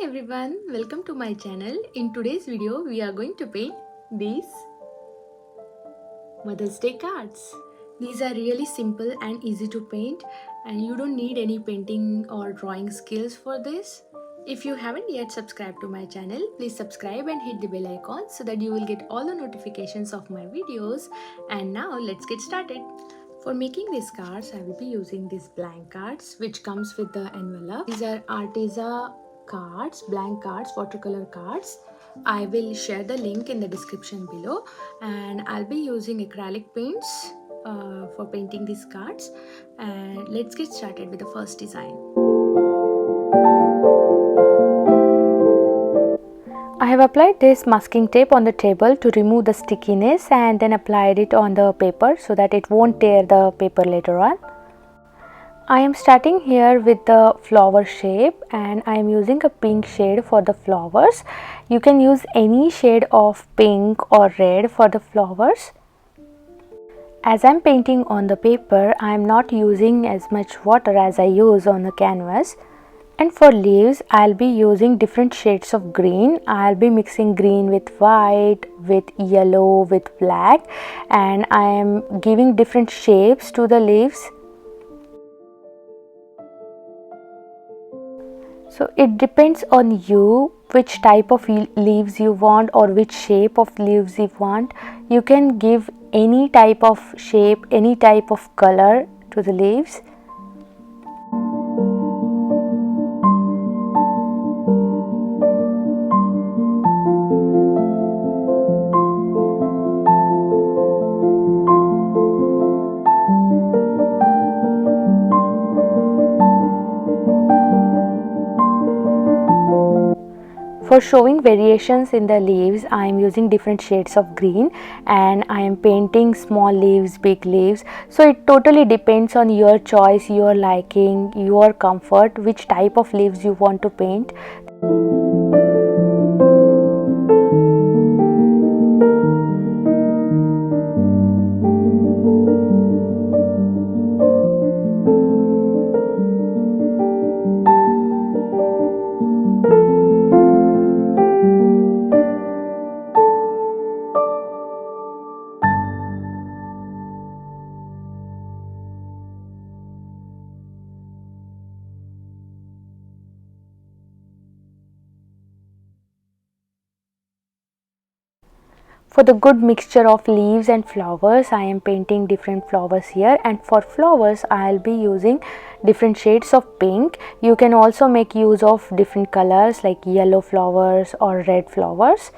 everyone, welcome to my channel. In today's video, we are going to paint these Mother's Day cards. These are really simple and easy to paint, and you don't need any painting or drawing skills for this. If you haven't yet subscribed to my channel, please subscribe and hit the bell icon so that you will get all the notifications of my videos. And now let's get started. For making these cards, I will be using these blank cards which comes with the envelope. These are Arteza cards, blank cards, watercolor cards. I will share the link in the description below, and I'll be using acrylic paints for painting these cards. And let's get started with the first design. I have applied this masking tape on the table to remove the stickiness and then applied it on the paper so that it won't tear the paper later on. I am starting here with the flower shape, and I am using a pink shade for the flowers. You can use any shade of pink or red for the flowers. As I am painting on the paper, I am not using as much water as I use on the canvas. And for leaves, I'll be using different shades of green. I'll be mixing green with white, with yellow, with black, and I am giving different shapes to the leaves. So it depends on you which type of leaves you want or which shape of leaves you want. You can give any type of shape, any type of color to the leaves. For showing variations in the leaves, I am using different shades of green, and I am painting small leaves, big leaves. So it totally depends on your choice, your liking, your comfort, which type of leaves you want to paint. For the good mixture of leaves and flowers, I am painting different flowers here, and for flowers I'll be using different shades of pink. You can also make use of different colors like yellow flowers or red flowers.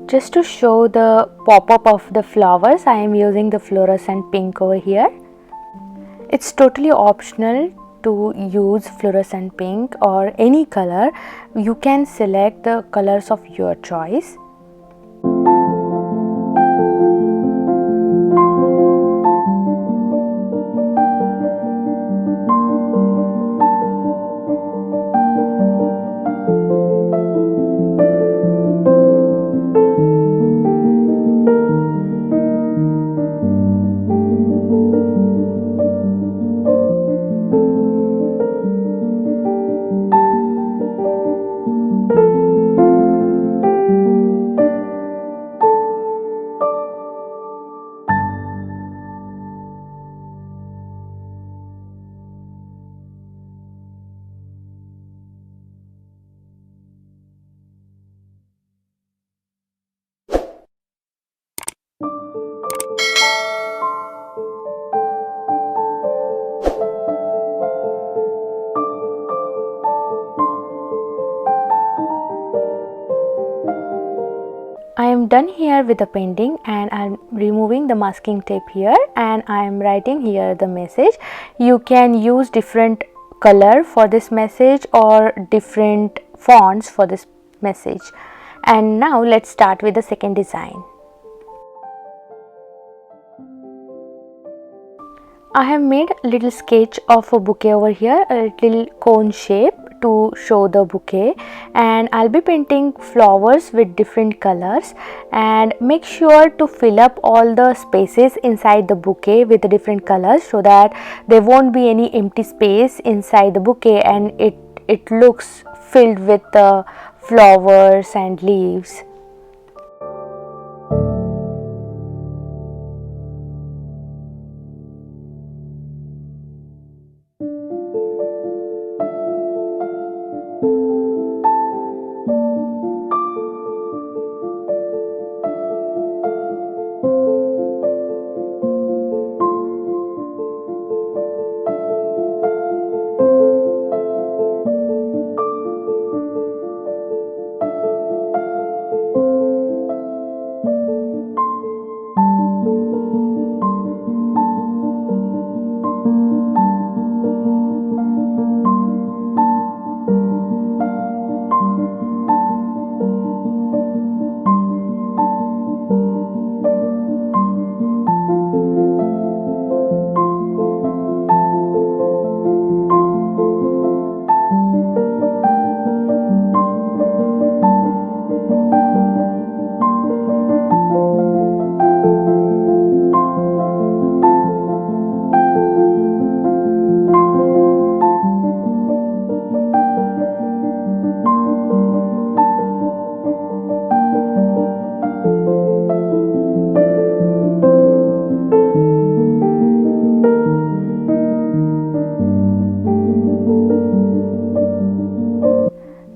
Just to show the pop-up of the flowers, I am using the fluorescent pink over here. It's totally optional to use fluorescent pink or any color. You can select the colors of your choice. done here with the painting, and I'm removing the masking tape here, and I am writing here the message. You can use different color for this message or different fonts for this message. And now let's start with the second design. I have made a little sketch of a bouquet over here, a little cone shape to show the bouquet, and I'll be painting flowers with different colors. And make sure to fill up all the spaces inside the bouquet with the different colors, so that there won't be any empty space inside the bouquet and it looks filled with the flowers and leaves.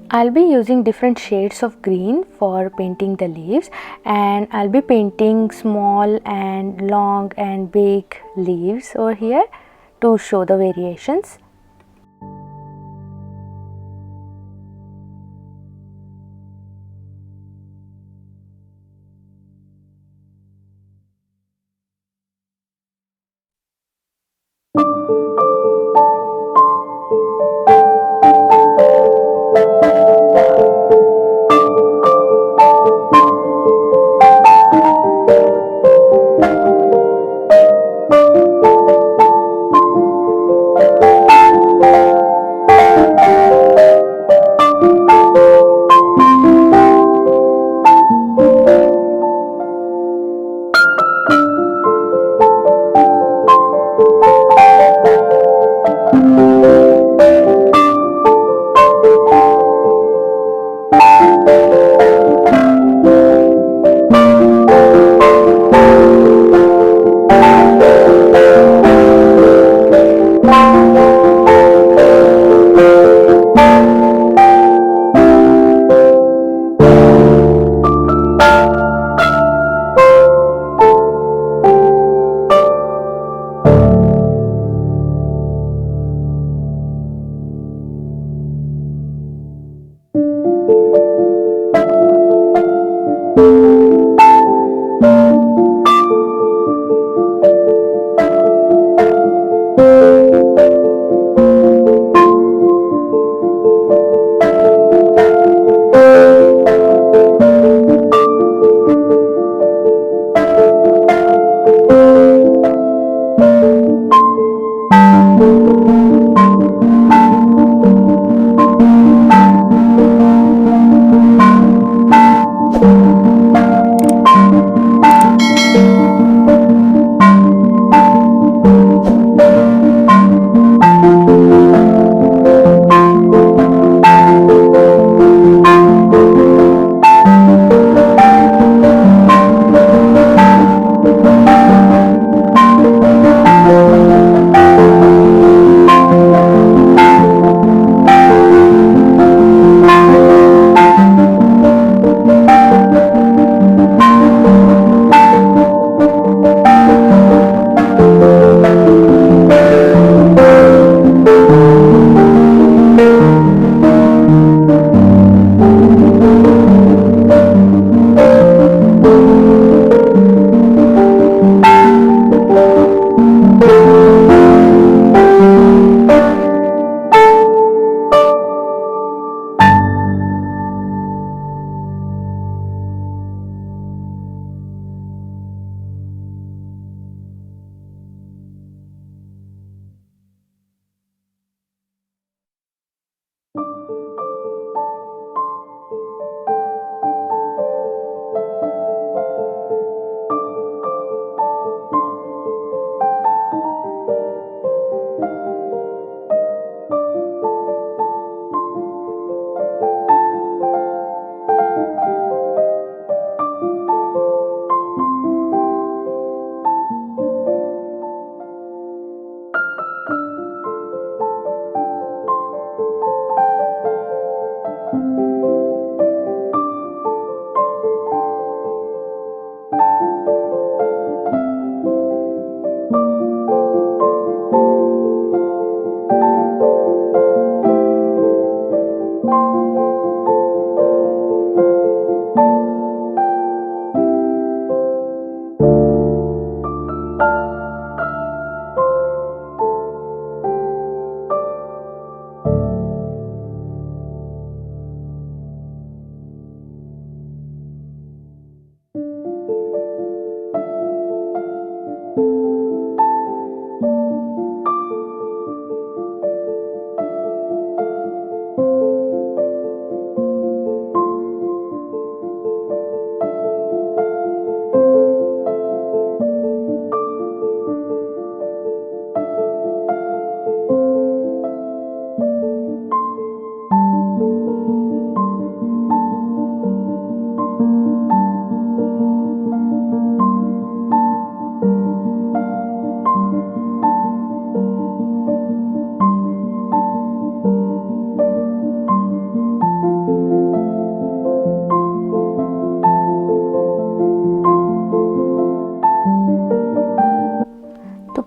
I'll be using different shades of green for painting the leaves, and I'll be painting small and long and big leaves over here to show the variations.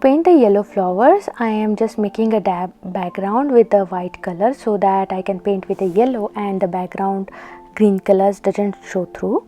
paint the yellow flowers, I am just making a background with the white color so that I can paint with the yellow and the background green colors doesn't show through.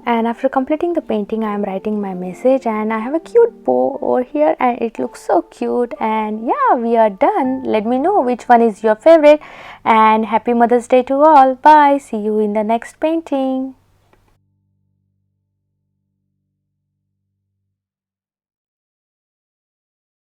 And after completing the painting, I am writing my message, and I have a cute bow over here and it looks so cute. And yeah, we are done. Let me know which one is your favorite, and happy Mother's Day to all. Bye. See you in the next painting.